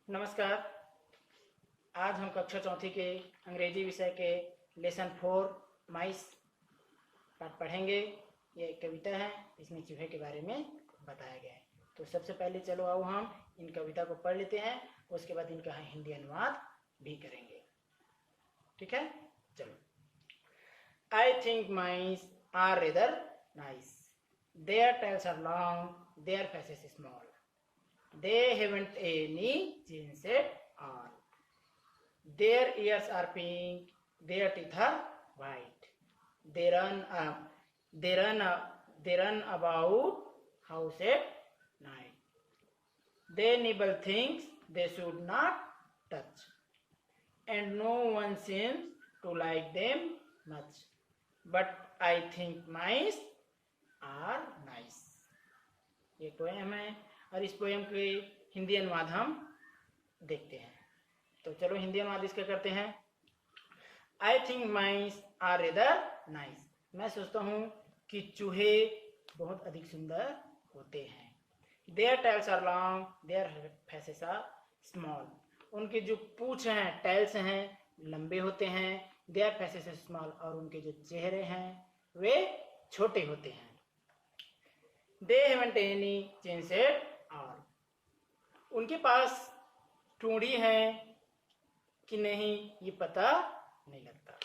नमस्कार। आज हम कक्षा चौथी के अंग्रेजी विषय के लेसन 4 माइस पाठ पढ़ेंगे। ये एक कविता है, इसमें चूहे के बारे में बताया गया है। तो सबसे पहले चलो आओ हम इन कविता को पढ़ लेते हैं, उसके बाद इनका हिंदी अनुवाद भी करेंगे। ठीक है, चलो। I think mice are rather nice. Their tails are long, their faces small. They haven't any chins at all. Their ears are pink, their teeth are white. They run about house at night. They nibble things they should not touch, and no one seems to like them much. But I think mice are nice. ये poem है और इस poem के हिंदी अनुवाद हम देखते हैं। तो चलो हिंदी अनुवाद इसका करते हैं। I think mice are rather nice. मैं सोचता हूँ कि चूहे बहुत अधिक सुंदर होते हैं। Their tails are long, their faces are small. उनके जो पूंछ हैं, टेल्स हैं, लंबे होते हैं। देयर फेसेस आर स्मॉल, और उनके जो चेहरे हैं वे छोटे होते हैं। They haven't any chins at all. उनके पास ठूंठी है कि नहीं ये पता नहीं लगता।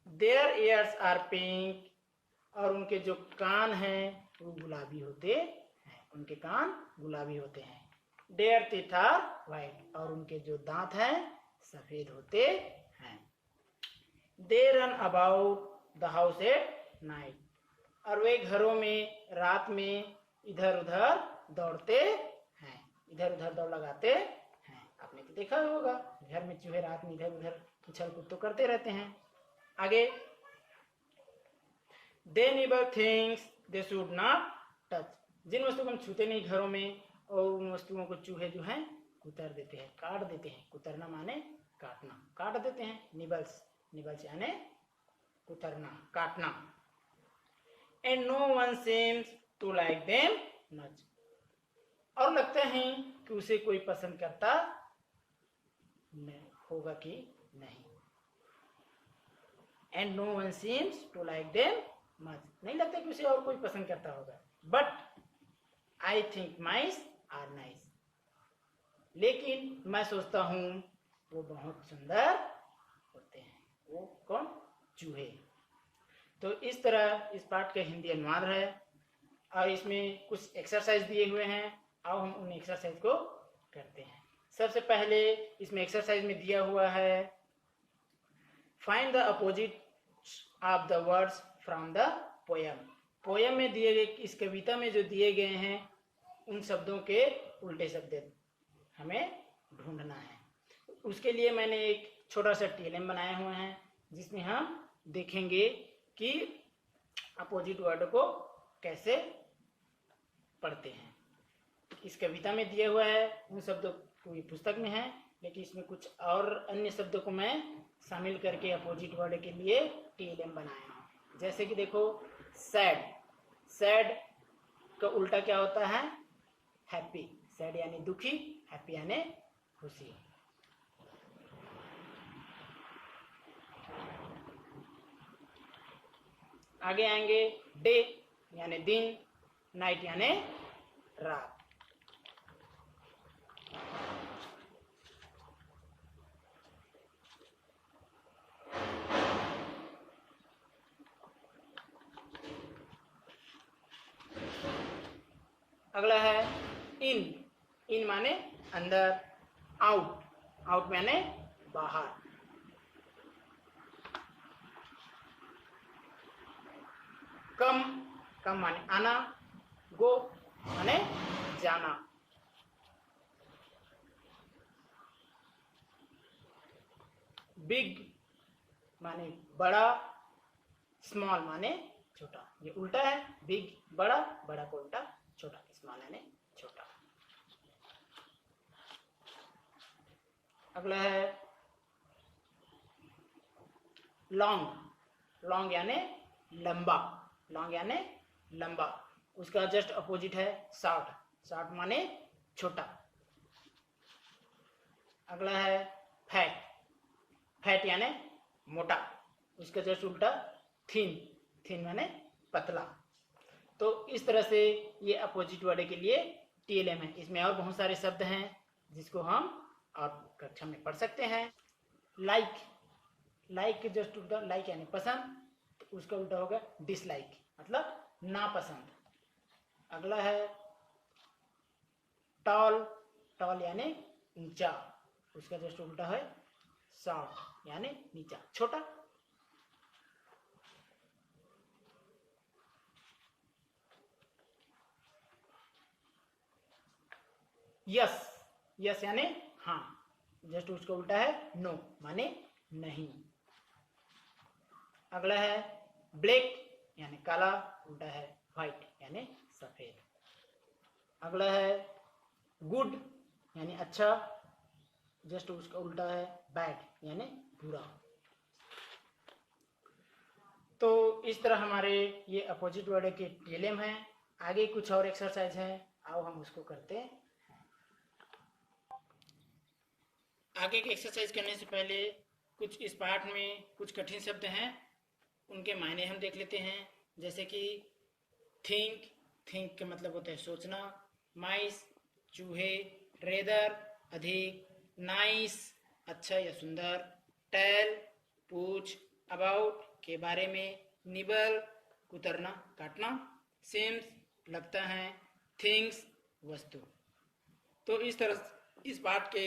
देयर ईयर्स आर पिंक, और उनके जो कान हैं वो गुलाबी होते हैं। उनके कान गुलाबी होते हैं। देयर टीथ आर व्हाइट, और उनके जो दांत हैं सफेद होते हैं। They run about the house at night, और वे घरों में रात में इधर उधर दौड़ते हैं। इधर उधर दौड़ लगाते हैं। आपने तो देखा होगा घर में चूहे रात में इधर उधर उछल कूद तो करते रहते हैं। आगे, they nibble things they should not touch. जिन वस्तुओं को हम छूते नहीं घरों में, और उन वस्तुओं को चूहे जो हैं कुतर देते हैं, काट देते हैं। कुतरना माने काटना, काट देते हैं। निबल्स, निबल्स यानी कुतरना, काटना। And no one seems to like them much, और लगता है कि उसे कोई पसंद करता नहीं होगा कि नहीं। And no one seems to like them much, नहीं लगता कि उसे और कोई पसंद करता होगा। But I think mice are nice, लेकिन मैं सोचता हूं वो बहुत सुंदर होते हैं। वो कौन? चूहे। तो इस तरह इस पाठ का हिंदी अनुवाद है, और इसमें कुछ एक्सरसाइज दिए हुए हैं। आओ हम उन एक्सरसाइज को करते हैं। सबसे पहले इसमें एक्सरसाइज में दिया हुआ है find the opposite of the words from the poem. Poem में दिए गए, इस कविता में जो दिए गए हैं उन शब्दों के उल्टे शब्द हमें ढूंढना है। उसके लिए मैंने एक छोटा सा टीएलएम बनाया हुआ है, जिसमें हम देखेंगे कि अपोजिट वर्ड को कैसे पढ़ते हैं। इस कविता में दिया हुआ है उन शब्दों पूरी पुस्तक में है, लेकिन इसमें कुछ और अन्य शब्दों को मैं शामिल करके अपोजिट वर्ड के लिए टीएलएम बनाया हूँ। जैसे कि देखो, सैड। सैड का उल्टा क्या होता है? हैप्पी। सैड यानी दुखी, हैप्पी यानी खुशी। आगे आएंगे, डे यानी दिन, नाइट यानी रात। अगला है इन। इन माने अंदर। आउट, आउट माने बाहर। कम, कम माने आना। गो माने जाना। बिग माने बड़ा। स्मॉल माने छोटा। ये उल्टा है, बिग बड़ा, बड़ा को उल्टा छोटा। स्मॉल यानी छोटा। अगला है लॉन्ग। लॉन्ग यानी लंबा। लॉन्ग यानी लंबा। उसका जस्ट अपोजिट है शॉर्ट। शॉर्ट माने छोटा। अगला है फैट, फैट यानी मोटा, उसका जस्ट उल्टा थिन, थिन माने पतला। तो इस तरह से ये अपोजिट वर्ड के लिए टीएलएम है। इसमें और बहुत सारे शब्द हैं जिसको हम और कक्षा में पढ़ सकते हैं। लाइक, लाइक के जस्ट उल्टा, लाइक यानी पसंद, तो उसका उल्टा होगा डिसलाइक, मतलब नापसंद। अगला है टॉल, टॉल यानी ऊंचा, उसका जस्ट उल्टा है शॉर्ट यानी नीचा, छोटा। यस, यस यानी हाँ, जस्ट उसका उल्टा है नो माने नहीं। अगला है ब्लैक यानी काला, उल्टा है व्हाइट यानी सफेद। अगला है गुड यानी अच्छा, जस्ट उसका उल्टा है बैड यानी बुरा। तो इस तरह हमारे ये अपोजिट वर्ड के टीएलएम हैं। आगे कुछ और एक्सरसाइज है, आओ हम उसको करते हैं। आगे की एक्सरसाइज करने से पहले कुछ इस पाठ में कुछ कठिन शब्द हैं, उनके मायने हम देख लेते हैं। जैसे कि थिंक, थिंक का मतलब होता है सोचना। माइस चूहे, रेदर अधिक, नाइस अच्छा या सुंदर, टेल पूछ, अबाउट के बारे में, निबल कुतरना काटना, सिम्स लगता है, थिंग्स वस्तु। तो इस तरह इस पाठ के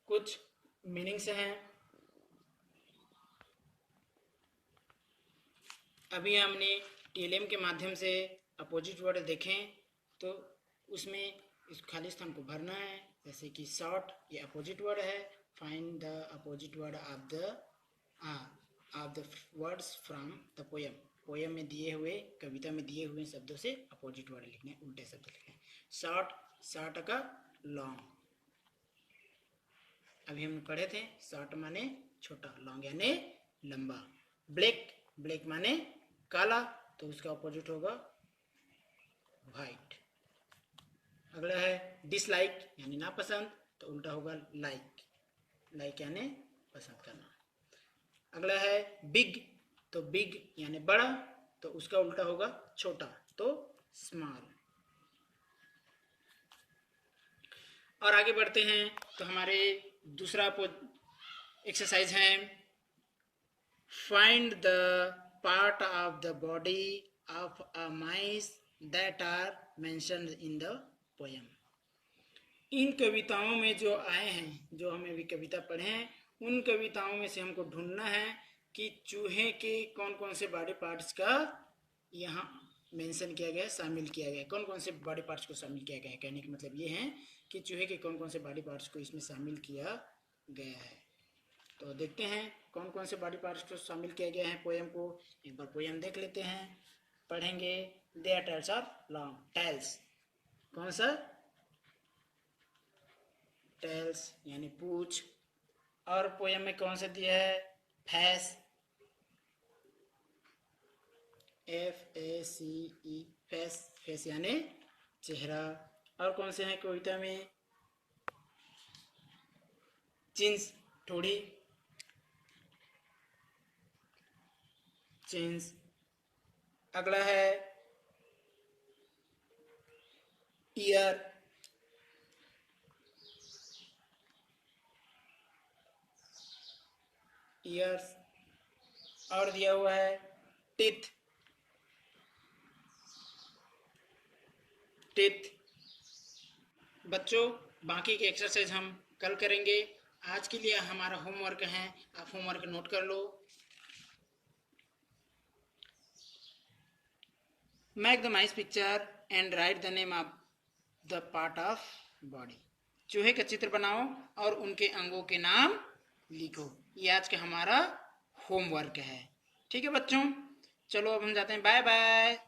कुछ मीनिंग्स हैं। अभी हमने टीएलएम के माध्यम से अपोजिट वर्ड देखें, तो उसमें इस खाली स्थान को भरना है। जैसे कि शॉर्ट ये अपोजिट वर्ड है, find the opposite word of the words from the poem. Poem में दिए हुए, कविता में दिए हुए शब्दों से अपोजिट वर्ड लिखने, उल्टे शब्द लिखने। शॉर्ट, शॉर्ट का लॉन्ग, अभी हम पढ़े थे, शॉर्ट माने छोटा, लॉन्ग यानी लंबा। ब्लैक, ब्लैक माने काला, तो उसका अपोजिट होगा व्हाइट। अगला है डिसलाइक यानी नापसंद, तो उल्टा होगा लाइक, लाइक यानी पसंद करना। अगला है बिग, तो बिग यानी बड़ा, तो उसका उल्टा होगा छोटा, तो स्मॉल। और आगे बढ़ते हैं, तो हमारे दूसरा एक्सरसाइज है find the part of the body of a mice that are mentioned in the poem. इन कविताओं में जो आए हैं, जो हमें अभी कविता पढ़े हैं, उन कविताओं में से हमको ढूंढना है कि चूहे के कौन कौन से बॉडी पार्ट्स का यहाँ मेंशन किया गया है, शामिल किया गया है, कौन कौन से बॉडी पार्ट्स को शामिल किया गया है। कहने का मतलब ये है कि चूहे के कौन कौन से बॉडी पार्ट्स को इसमें शामिल किया गया है। तो देखते हैं कौन कौन से बॉडी पार्ट्स को शामिल किया गया है पोएम को। एक बार पोएम देख लेते हैं, पढ़ेंगे। Their tails are long, tails कौन सा, टेल्स यानी पूछ। और पोएम में कौन सा दिया है, फेस, FACE, फेस, फेस यानी चेहरा। और कौन से हैं कविता में, चिन्स ठोड़ी, चिन्स। अगला है ईयर, ईयर्स। और दिया हुआ है टीथ, टीथ। बच्चों बाकी के एक्सरसाइज हम कल करेंगे। आज के लिए हमारा होमवर्क है, आप होमवर्क नोट कर लो। Make the mice picture and write the name of the part of body. चूहे का चित्र बनाओ और उनके अंगों के नाम लिखो। ये आज का हमारा होमवर्क है। ठीक है बच्चों, चलो अब हम जाते हैं, बाय बाय।